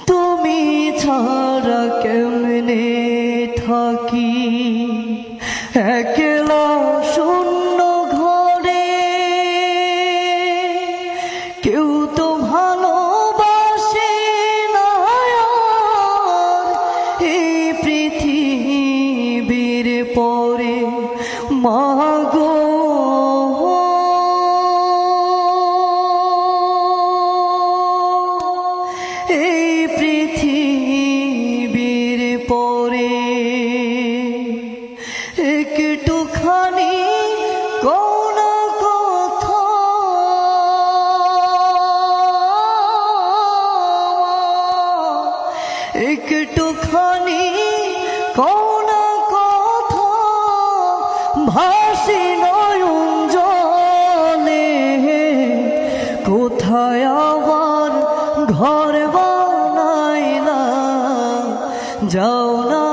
তুমি ছাড়া কেমনে থাকি একলা শূন্য ঘরে, কেউ তো ভালোবাসে না আর এই পৃথিবীর পরে মাগো। এই পৃথিবীর পরে একটুখানি কোন কথা একটুখানি কোন কথা ভাসি নয়ন জলে, কোথায় আবার ঘর বানাইলা যাও না